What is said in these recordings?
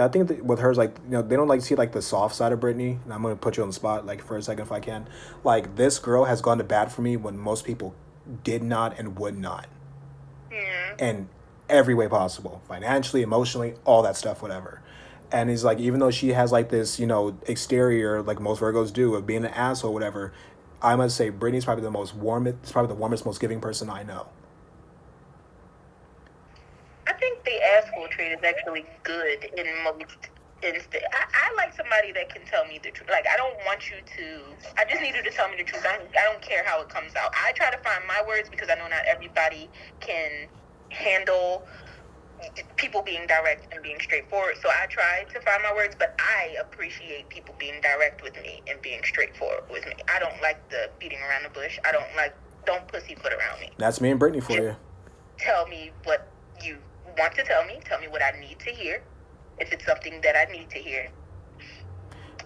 think that with her, like, they don't like see like the soft side of Brittany. And I'm gonna put you on the spot like for a second if I can. Like this girl has gone to bat for me when most people did not and would not, Yeah. in every way possible, financially, emotionally, all that stuff, whatever. And he's like, even though she has like this, exterior like most Virgos do of being an asshole, whatever. I must say, Brittany's probably the warmest, most giving person I know. I think the asshole trait is actually good in most instances. I like somebody that can tell me the truth. Like, I don't want you to. I just need you to tell me the truth. I don't care how it comes out. I try to find my words because I know not everybody can handle people being direct and being straightforward. So I try to find my words, but I appreciate people being direct with me and being straightforward with me. I don't like the beating around the bush. Don't pussyfoot around me. That's me and Brittany for you. Tell me what you want to tell me. Tell me what I need to hear. If it's something that I need to hear.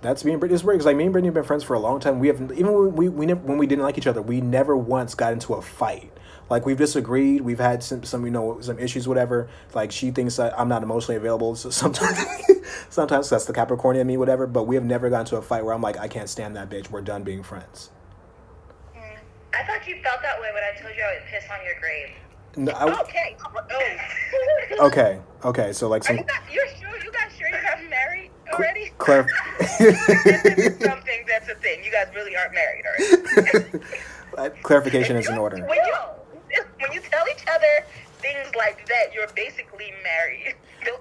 That's me and Brittany. It's weird because like me and Brittany have been friends for a long time. We have even when we didn't like each other, we never once got into a fight. Like we've disagreed. We've had some some issues, whatever. Like she thinks that I'm not emotionally available. So sometimes that's the Capricorn in me, whatever. But we have never gotten to a fight where I'm like, I can't stand that bitch. We're done being friends. I thought you felt that way when I told you I would piss on your grave. No, Okay. Oh. Okay. So like some. You're sure? You guys sure you got married already? This is something that's a thing. You guys really aren't married already. Clarification is in order. When you tell each other things like that, you're basically married.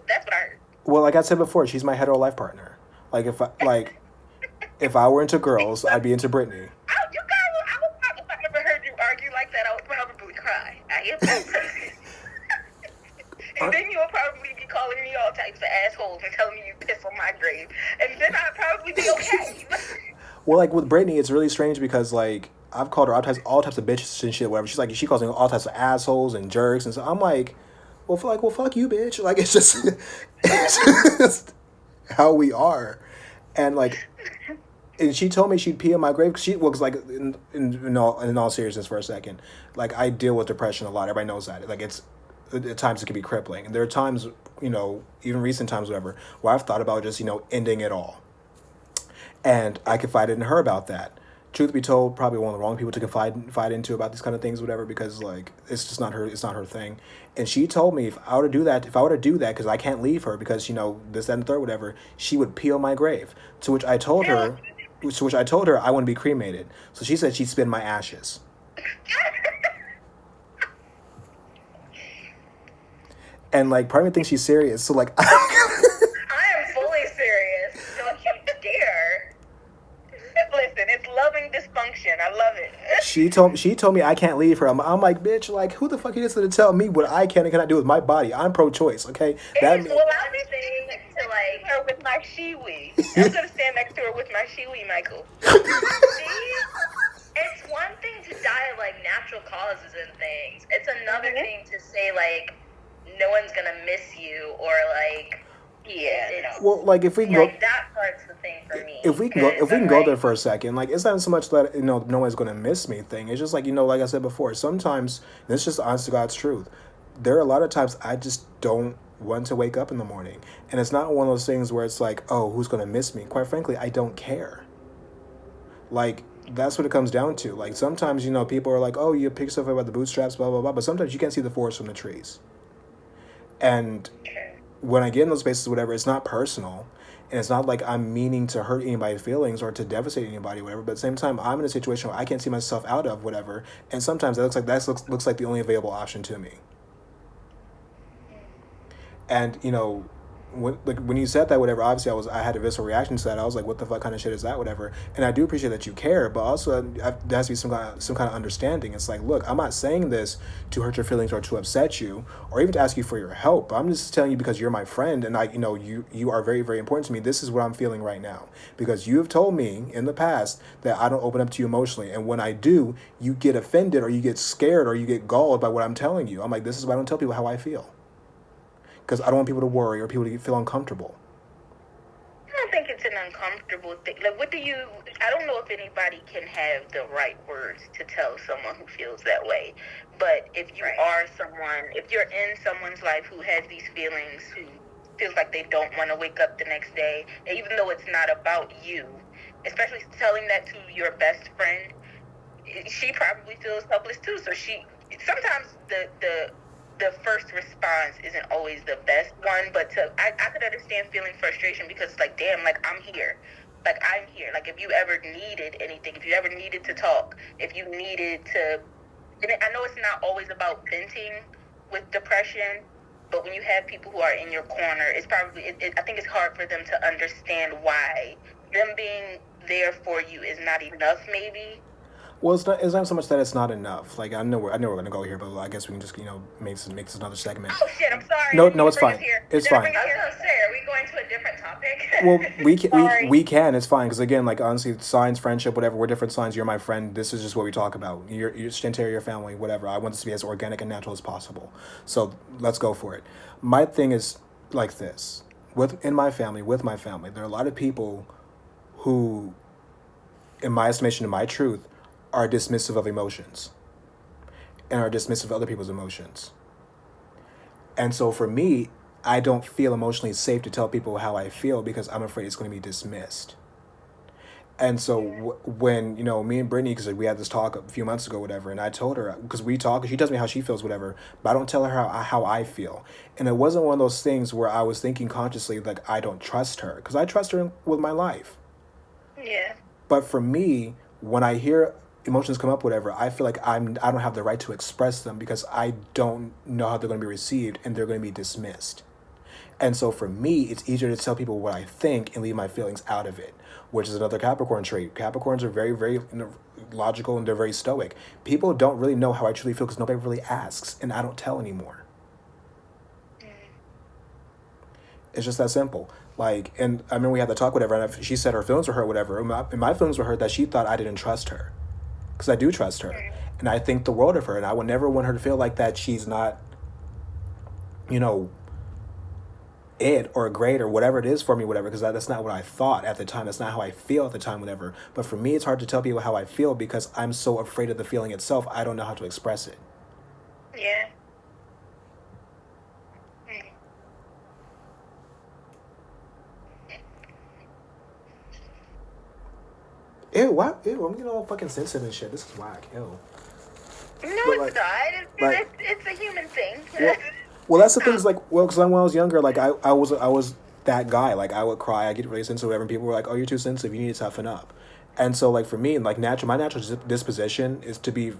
That's what I heard. Well, like I said before, she's my hetero life partner. Like if I were into girls, I'd be into Brittany. If I ever heard you argue like that, I would probably cry. I am so crazy. And then you would probably be calling me all types of assholes and telling me you piss on my grave. And then I'd probably be okay. Well, like with Brittany, it's really strange because like I've called her all types of bitches and shit, whatever. She calls me all types of assholes and jerks, and so I'm like, well, fuck you, bitch. Like it's just how we are, and like, and she told me she'd pee on my grave. Cause like in all seriousness for a second, like I deal with depression a lot. Everybody knows that. Like it's at times it can be crippling, and there are times, even recent times, whatever, where I've thought about just ending it all. And I confided in her about that. Truth be told, probably one of the wrong people to confide into about these kind of things, whatever, because like it's just not her. It's not her thing. And she told me if I were to do that, because I can't leave her because this, that, and the third, whatever, she would pee on my grave. To which I told her I wouldn't be cremated. So she said she'd spin my ashes. And like part of me thinks she's serious. So like. I am fully serious. Don't you dare. Listen, it's loving dysfunction. I love it. She told me I can't leave her. I'm like, bitch, like who the fuck is to tell me what I can and cannot do with my body? I'm pro-choice, okay? Well, I'll be saying to like her with my shiwi. I'm gonna stand next to her with my shiwi, Michael. See? It's one thing to die of like natural causes and things. It's another thing to say like no one's gonna miss you or like well, like if we can like that part's the thing for me. If we can go there for a second, like it's not so much that no one's gonna miss me thing. It's just like like I said before. Sometimes and it's just honest to God's truth. There are a lot of times I just don't want to wake up in the morning, and it's not one of those things where it's like, oh, who's gonna miss me? Quite frankly, I don't care. Like that's what it comes down to. Like sometimes people are like, oh, you pick stuff up by the bootstraps, blah blah blah. But sometimes you can't see the forest from the trees. And when I get in those spaces, whatever, it's not personal, and it's not like I'm meaning to hurt anybody's feelings or to devastate anybody, whatever. But at the same time, I'm in a situation where I can't see myself out of whatever, and sometimes that looks like the only available option to me. And when you said that, whatever, obviously I had a visceral reaction to that. I was like, what the fuck kind of shit is that, whatever. And I do appreciate that you care, but also there has to be some kind of understanding. It's like, look, I'm not saying this to hurt your feelings or to upset you or even to ask you for your help. I'm just telling you because you're my friend and you are very, very important to me. This is what I'm feeling right now because you have told me in the past that I don't open up to you emotionally, and when I do, you get offended or you get scared or you get galled by what I'm telling you. I'm like, this is why I don't tell people how I feel. Because I don't want people to worry or people to feel uncomfortable. I don't think it's an uncomfortable thing. Like, I don't know if anybody can have the right words to tell someone who feels that way. But if you are someone, if you're in someone's life who has these feelings, who feels like they don't want to wake up the next day, and even though it's not about you, especially telling that to your best friend, she probably feels helpless too. So sometimes the first response isn't always the best one, but I could understand feeling frustration because it's like, damn, like I'm here. Like if you ever needed anything, if you ever needed to talk, if you needed to, and I know it's not always about venting with depression, but when you have people who are in your corner, it's probably, I think it's hard for them to understand why them being there for you is not enough, maybe. Well, it's not so much that it's not enough. Like I know we're gonna go here, but I guess we can just make this another segment. Oh shit! I'm sorry. No, it's fine. It's fine. I was gonna say, are we going to a different topic? Well, we can. It's fine because again, like honestly, signs, friendship, whatever. We're different signs. You're my friend. This is just what we talk about. You're Shantae, your family, whatever. I want this to be as organic and natural as possible. So let's go for it. My thing is like this. With my family, there are a lot of people who, in my estimation, in my truth, are dismissive of emotions and are dismissive of other people's emotions. And so for me, I don't feel emotionally safe to tell people how I feel because I'm afraid it's going to be dismissed. And so when, me and Brittany, because we had this talk a few months ago, whatever, and I told her, because we talk, she tells me how she feels, whatever, but I don't tell her how I feel. And it wasn't one of those things where I was thinking consciously, like, I don't trust her, because I trust her with my life. Yeah. But for me, when I hear emotions come up, whatever, I feel like I don't have the right to express them because I don't know how they're going to be received and they're going to be dismissed. And so for me, it's easier to tell people what I think and leave my feelings out of it, which is another Capricorn trait. Capricorns are very, very logical and they're very stoic. People don't really know how I truly feel because nobody really asks, and I don't tell anymore. It's just that simple. Like, and I remember we had the talk, whatever, and she said her feelings were hurt, whatever. And my feelings were hurt that she thought I didn't trust her. Because I do trust her. And I think the world of her. And I would never want her to feel like that she's not, it or great or whatever it is for me, whatever. Because that's not what I thought at the time. That's not how I feel at the time, whatever. But for me, it's hard to tell people how I feel because I'm so afraid of the feeling itself. I don't know how to express it. Yeah. Ew, what? Ew, I'm getting all fucking sensitive and shit. This is whack. Ew. No, But, it's not. It's a human thing. Well, that's the thing. Is like, well, because when I was younger, like I was that guy. Like I would cry, I get really sensitive, whatever. And people were like, "Oh, you're too sensitive. You need to toughen up." And so, like for me, like my natural disposition is to be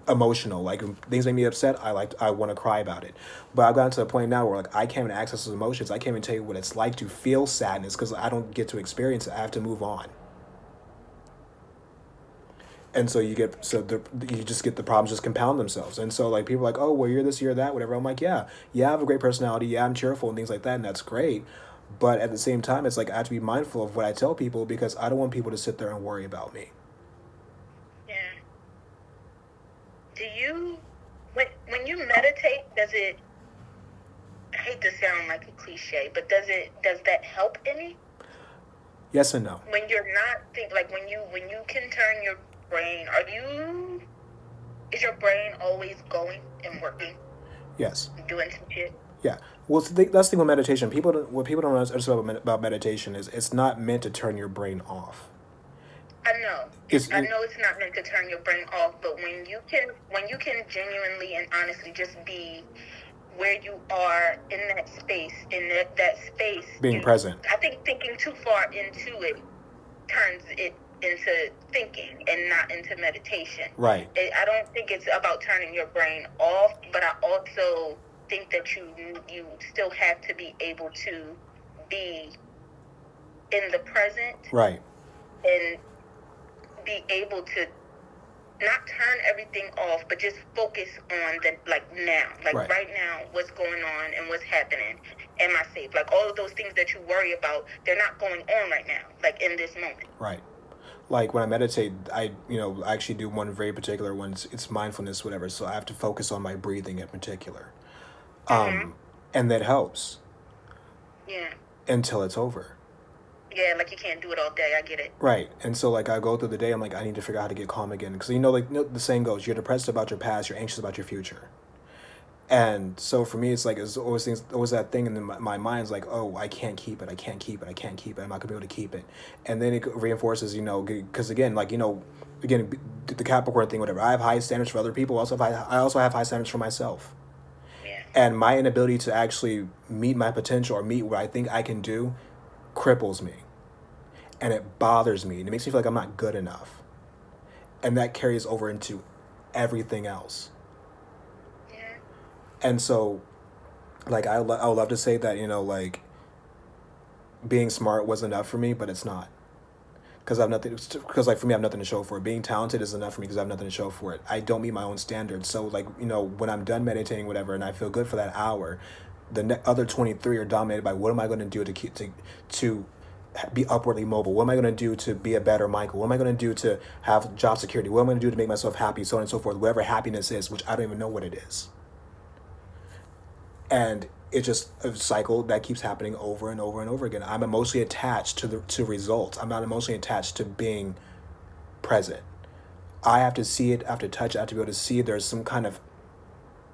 emotional. Like when things make me upset, I want to cry about it. But I've gotten to a point now where like I can't even access those emotions. I can't even tell you what it's like to feel sadness because I don't get to experience it. I have to move on. And so you just get the problems just compound themselves. And so like people are like, oh, well, you're this, you're that, whatever. I'm like, yeah, I have a great personality. Yeah, I'm cheerful and things like that. And that's great. But at the same time, it's like I have to be mindful of what I tell people because I don't want people to sit there and worry about me. Yeah. Do you, when you meditate, does it, I hate to sound like a cliche, but does that help any? Yes and no. When you're not when you can turn your brain, is your brain always going and working? Yes. Doing some shit? Yeah. Well, that's the thing with meditation. What people don't understand about meditation is it's not meant to turn your brain off. I know. I know it's not meant to turn your brain off, but when you can genuinely and honestly just be where you are in that space, that space, being present. I think thinking too far into it turns it into thinking and not into meditation. Right. I don't think it's about turning your brain off, but I also think that you still have to be able to be in the present. Right. And be able to not turn everything off, but just focus on the now, right now, what's going on and what's happening. Am I safe? Like all of those things that you worry about, they're not going on right now, like in this moment. Right. Like when I meditate, I actually do one very particular one. It's mindfulness, whatever. So I have to focus on my breathing in particular, and that helps. Yeah. Until it's over. Yeah, like you can't do it all day. I get it. Right. And so like I go through the day, I'm like, I need to figure out how to get calm again. Because the saying goes, you're depressed about your past, you're anxious about your future. And so for me, it's like it's always that thing in my mind is like, oh, I can't keep it, I can't keep it, I can't keep it, I'm not gonna be able to keep it, and then it reinforces, because again, like again, the Capricorn thing, whatever. I have high standards for other people. I also have high standards for myself, Yeah. and my inability to actually meet my potential or meet what I think I can do cripples me, and it bothers me, and it makes me feel like I'm not good enough, and that carries over into everything else. Yeah. And so, like, I would love to say that, like, being smart was enough for me, but it's not. Because I've nothing. Because, like, for me, I have nothing to show for it. Being talented is enough for me because I have nothing to show for it. I don't meet my own standards. So, like, when I'm done meditating, whatever, and I feel good for that hour, the other 23 are dominated by what am I going to do to be upwardly mobile? What am I going to do to be a better Michael? What am I going to do to have job security? What am I going to do to make myself happy? So on and so forth. Whatever happiness is, which I don't even know what it is. And it's just a cycle that keeps happening over and over and over again. I'm emotionally attached to results. I'm not emotionally attached to being present. I have to see it, I have to touch it, I have to be able to see there's some kind of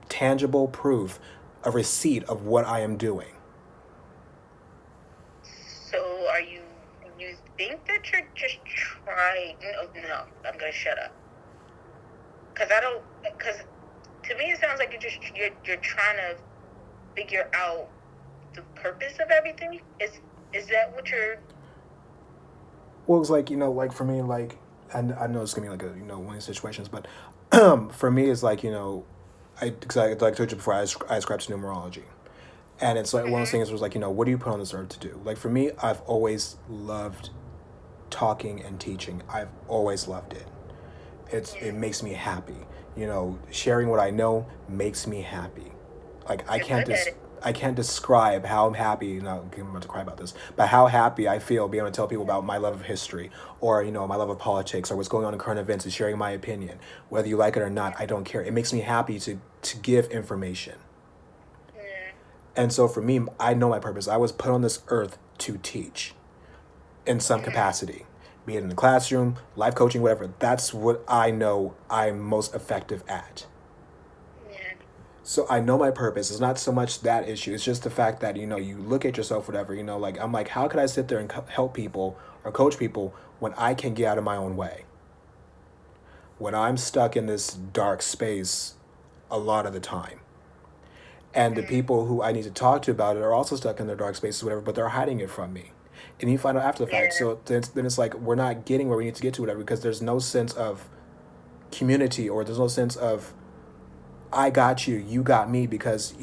tangible proof, a receipt of what I am doing. So you think that you're just trying? No, I'm gonna shut up. Because to me it sounds like you're trying to figure out the purpose of everything. Is that what you're? Well, it's like, like for me, like, I know it's gonna be like one of these situations, but for me, it's like, because I like I told you before, I ascribe to numerology. And it's like one of those things was like, what do you put on this earth to do? Like for me, I've always loved talking and teaching. I've always loved it. It makes me happy. Sharing what I know makes me happy. Like You're good at it. I can't describe how I'm happy. No, I'm about to cry about this, but how happy I feel being able to tell people about my love of history, or my love of politics, or what's going on in current events, and sharing my opinion, whether you like it or not. I don't care. It makes me happy to give information. Yeah. And so for me, I know my purpose. I was put on this earth to teach in some capacity, be it in the classroom, life coaching, whatever. That's what I know I'm most effective at. Yeah. So I know my purpose. It's not so much that issue. It's just the fact that, you look at yourself, whatever, like, I'm like, how could I sit there and help people or coach people when I can get out of my own way? When I'm stuck in this dark space a lot of the time. And the people who I need to talk to about it are also stuck in their dark spaces, whatever, but they're hiding it from me. And you find out after the fact. Yeah. So then it's like we're not getting where we need to get to, whatever, because there's no sense of community, or there's no sense of I got you, you got me, because,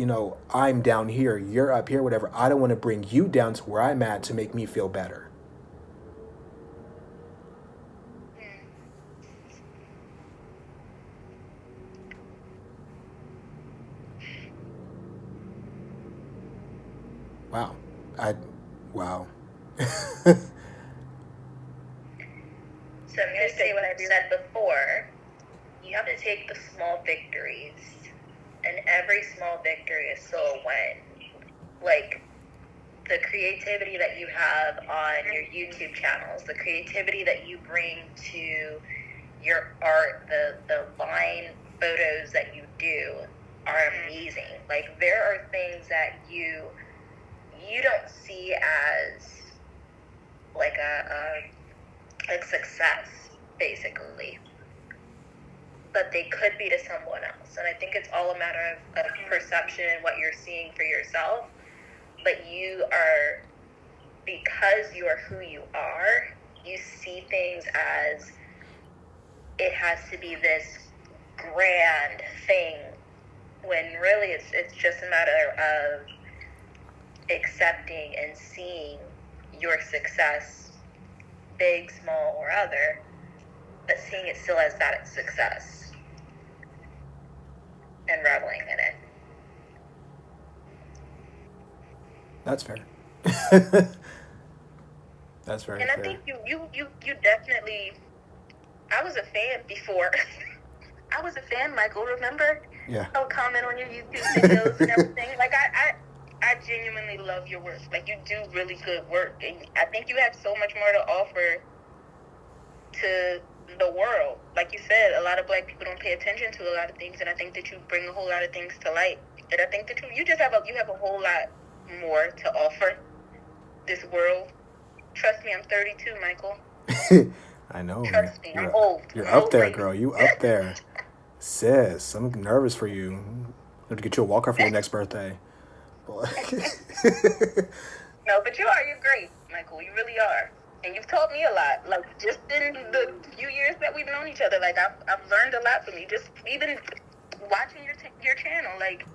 I'm down here, you're up here, whatever. I don't want to bring you down to where I'm at to make me feel better. Wow. Wow. So I'm going to say what I've said before. You have to take the small victories, and every small victory is still a win. Like, the creativity that you have on your YouTube channels, the creativity that you bring to your art, the line photos that you do are amazing. Like, there are things that you don't see as like a success, basically, but they could be to someone else. And I think it's all a matter of perception and what you're seeing for yourself. But because you are who you are, you see things as it has to be this grand thing, when really it's just a matter of accepting and seeing your success, big, small, or other, but seeing it still as that success and reveling in it. That's fair. That's very And fair. I think you definitely. I was a fan before. I was a fan, Michael. Remember? Yeah. I would comment on your YouTube videos and everything. Like I genuinely love your work. Like, you do really good work, and I think you have so much more to offer to the world. Like you said, a lot of Black people don't pay attention to a lot of things, and I think that you bring a whole lot of things to light. And I think that you just have a whole lot more to offer this world. Trust me, I'm 32, Michael. I know. Trust me, I'm old. You're I'm up old there, lady. girl. You up there. Sis, I'm nervous for you. I have to get you a walker for your next birthday. No, but you're great, Michael. You really are. And you've taught me a lot. Like, just in the few years that we've known each other, like, I've learned a lot from you. Just even watching your channel, like,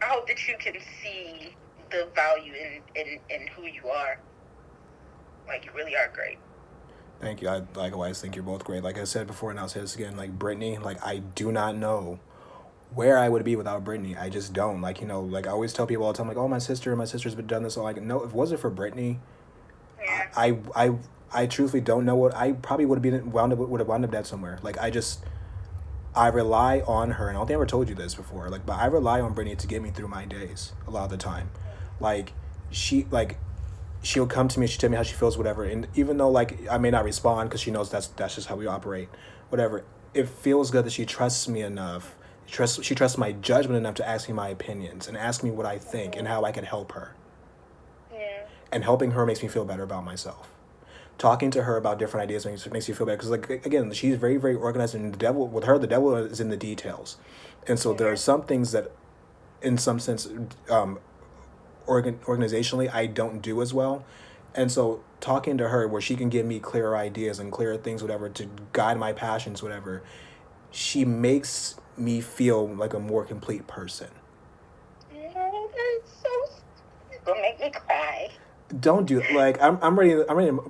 I hope that you can see the value in who you are. Like, you really are great. Thank you. I likewise think you're both great. Like I said before, and I'll say this again, like Brittany, like I do not know where I would be without Brittany. I just don't. Like, you know, like I always tell people all the time, like, oh, my sister's been done this. So like, no, if it wasn't for Brittany, Yeah. I truthfully don't know what I probably would have wound up dead somewhere. Like I rely on her, and I don't think I ever told you this before. Like, but I rely on Brittany to get me through my days a lot of the time. Like she'll come to me, she'll tell me how she feels, whatever. And even though like I may not respond because she knows that's just how we operate, whatever. It feels good that she trusts me enough. She trusts my judgment enough to ask me my opinions and ask me what I think and how I can help her. Yeah. And helping her makes me feel better about myself. Talking to her about different ideas makes you feel better because, like, again, she's very, very organized, and the devil is in the details. And so there are some things that, in some sense, organizationally, I don't do as well. And so talking to her where she can give me clearer ideas and clearer things, whatever, to guide my passions, whatever, she makes me feel like a more complete person. Oh, that's so sweet. Don't make me cry. Don't do like I'm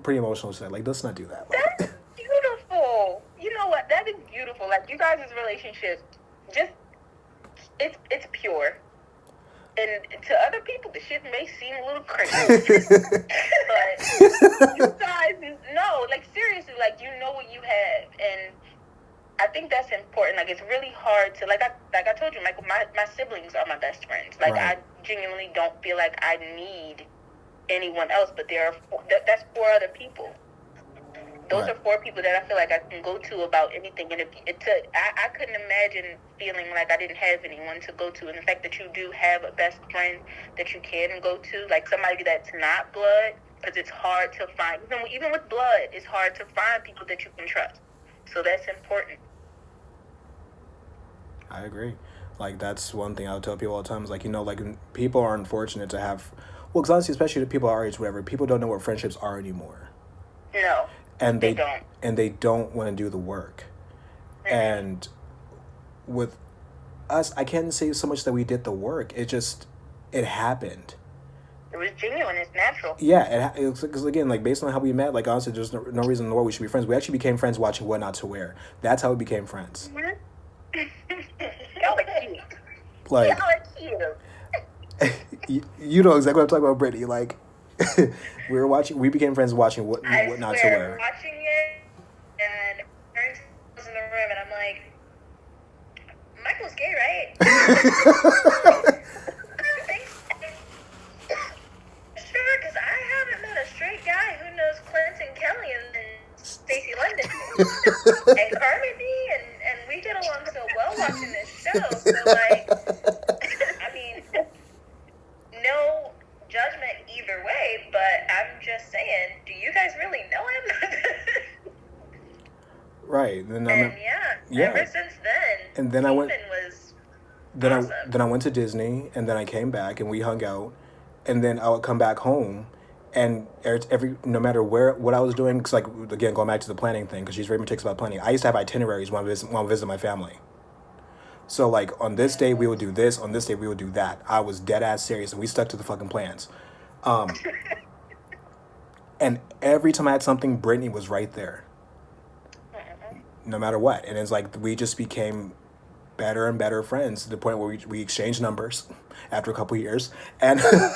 pretty emotional today. Like, let's not do that. Like, That's beautiful. You know what? That is beautiful. Like, you guys' relationship, just it's pure. And to other people, the shit may seem a little crazy, but you guys, no, like seriously, like you know what you have, and I think that's important. Like, it's really hard to like I told you, Michael, my siblings are my best friends. Like, right. I genuinely don't feel like I need anyone else, but that's 4 other people. Those Right. are 4 people that I feel like I can go to about anything. And I couldn't imagine feeling like I didn't have anyone to go to. And the fact that you do have a best friend that you can go to, like somebody that's not blood, because it's hard to find. Even with blood, it's hard to find people that you can trust. So that's important. I agree. Like, that's one thing I would tell people all the time is, like, you know, like, people are unfortunate to have, well, because honestly, especially the people our age, whatever, people don't know what friendships are anymore. No, And they don't. And they don't want to do the work. Mm-hmm. And with us, I can't say so much that we did the work. It happened. It was genuine. It's natural. Yeah, it's because, again, like, based on how we met, like, honestly, there's no reason in the world we should be friends. We actually became friends watching What Not to Wear. That's how we became friends. Mm-hmm. Y'all are cute. Like, Y'all are cute. you know exactly what I'm talking about, Brittany. Like, we became friends watching What Not to Wear. Watching it, and parents was in the room, and I'm like, Michael's gay, right? Sure, because I haven't met a straight guy who knows Clinton Kelly and Stacey London and Carmody, and we get along so well watching this show. So, like, I mean, no judgment either way, but I'm just saying, do you guys really know him? Right. Then ever since then, and then Steven was awesome. then I went to Disney, and then I came back, and we hung out, and then I would come back home, and no matter what I was doing, because, like, again, going back to the planning thing, because she's very meticulous about planning, I used to have itineraries when I visit my family. So, like, on this day we would do this, on this day we would do that. I was dead ass serious, and we stuck to the fucking plans. And every time I had something, Brittany was right there, no matter what. And it's like we just became better and better friends to the point where we exchanged numbers after a couple years, and No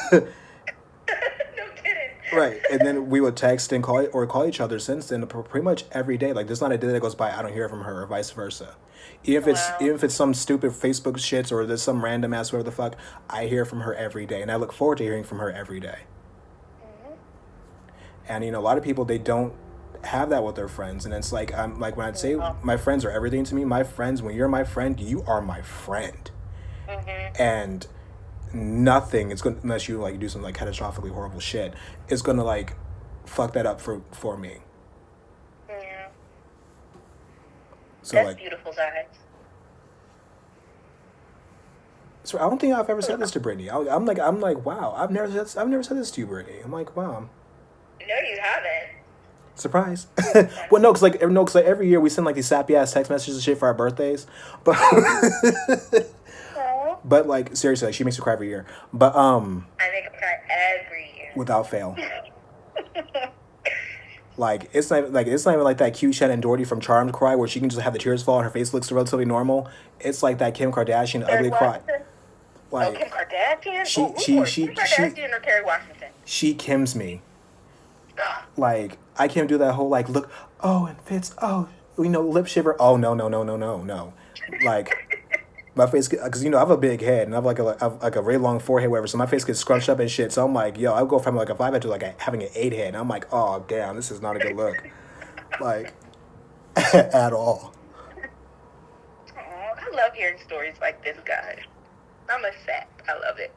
kidding. right. And then we would text and call each other since then pretty much every day. Like, there's not a day that goes by I don't hear from her, or vice versa. Even if it's some stupid Facebook shits or there's some random ass whatever the fuck, I hear from her every day, and I look forward to hearing from her every day. And, you know, a lot of people, they don't have that with their friends, and it's like I'm like when I say my friends are everything to me. My friends, when you're my friend, you are my friend, and nothing is going unless you like do some like catastrophically horrible shit. It's gonna like fuck that up for me. Yeah. So That's like, beautiful, guys. so I don't think I've ever said this to Brittany. I'm like, wow, I've never said this to you, Brittany. I'm like, wow, No, you haven't. surprise. Well, no, cause like every year we send like these sappy ass text messages and shit for our birthdays, but but like seriously, like she makes me cry every year. But I make him cry every year. without fail. Like it's not even like that cute Shannon Doherty from Charmed cry where she can just have the tears fall and her face looks relatively normal. It's like that Kim Kardashian ugly cry. Like Kim Kardashian? Kim Kardashian or Kerry Washington? she Kims me. Like I can't do that whole like look, oh, and fits, oh, lip shiver. Oh no. Like my face, because I have a big head and I have like a really long forehead, whatever. So my face gets scrunched up and shit. So I'm like, yo, I'll go from like a 5 to like having an 8 head. And I'm like, oh damn, this is not a good look, like at all. Oh, I love hearing stories like this, guys. I'm a sap. I love it.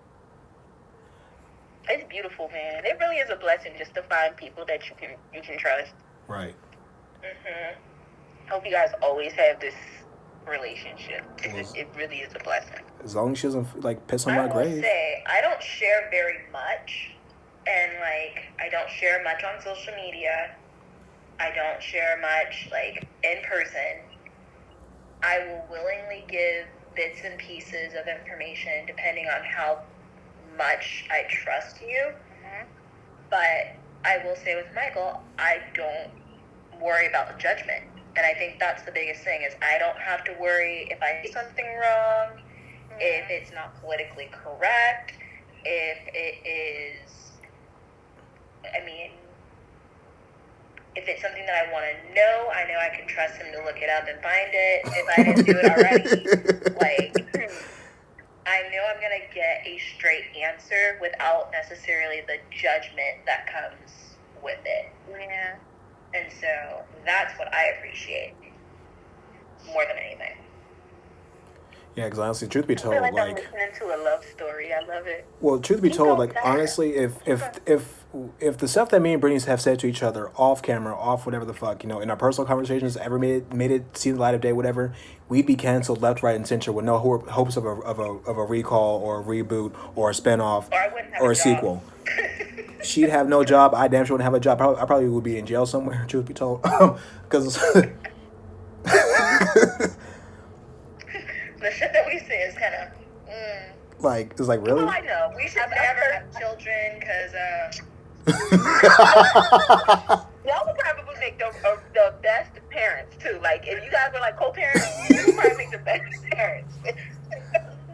It's beautiful, man. It really is a blessing just to find people that you can trust. Right. Hope you guys always have this relationship. It really is a blessing. As long as she doesn't like piss on I my will grave. say, I don't share very much, and like I don't share much on social media. I don't share much like in person. I will willingly give bits and pieces of information depending on how much I trust you. But I will say with Michael, I don't worry about the judgment. And I think that's the biggest thing is I don't have to worry if I say something wrong, if it's not politically correct, if it is, if it's something that I want to know I can trust him to look it up and find it. If I didn't do it already, like, I know I'm going to get a straight answer without necessarily the judgment that comes with it. Yeah. And so that's what I appreciate more than anything. Yeah, because honestly, truth be told, I feel like I'm like listening to a love story. I love it. well, truth be told, like honestly, if the stuff that me and Brittany have said to each other off camera, off whatever the fuck, in our personal conversations, ever made it see the light of day, whatever, we'd be canceled left, right, and center with no hopes of a recall or a reboot or a spinoff or a sequel. She'd have no job. I damn sure wouldn't have a job. I probably would be in jail somewhere. Truth be told, because The shit that we say is kind of. like it's like really. Oh, I know. We should never have children because. Y'all would probably make the best parents too. Like if you guys were like co-parents, you would probably make the best parents.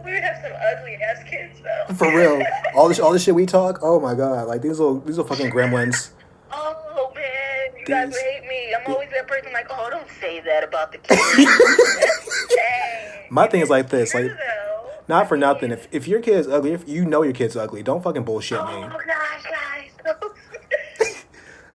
We would have some ugly ass kids though. For real, all this shit we talk. Oh my god, like these little fucking gremlins. Oh man, you guys would hate me. I'm always that person like, oh, don't say that about the kids. My thing is like this, like not for nothing. If your kid's ugly, if you know your kid's ugly, don't fucking bullshit me. Oh gosh,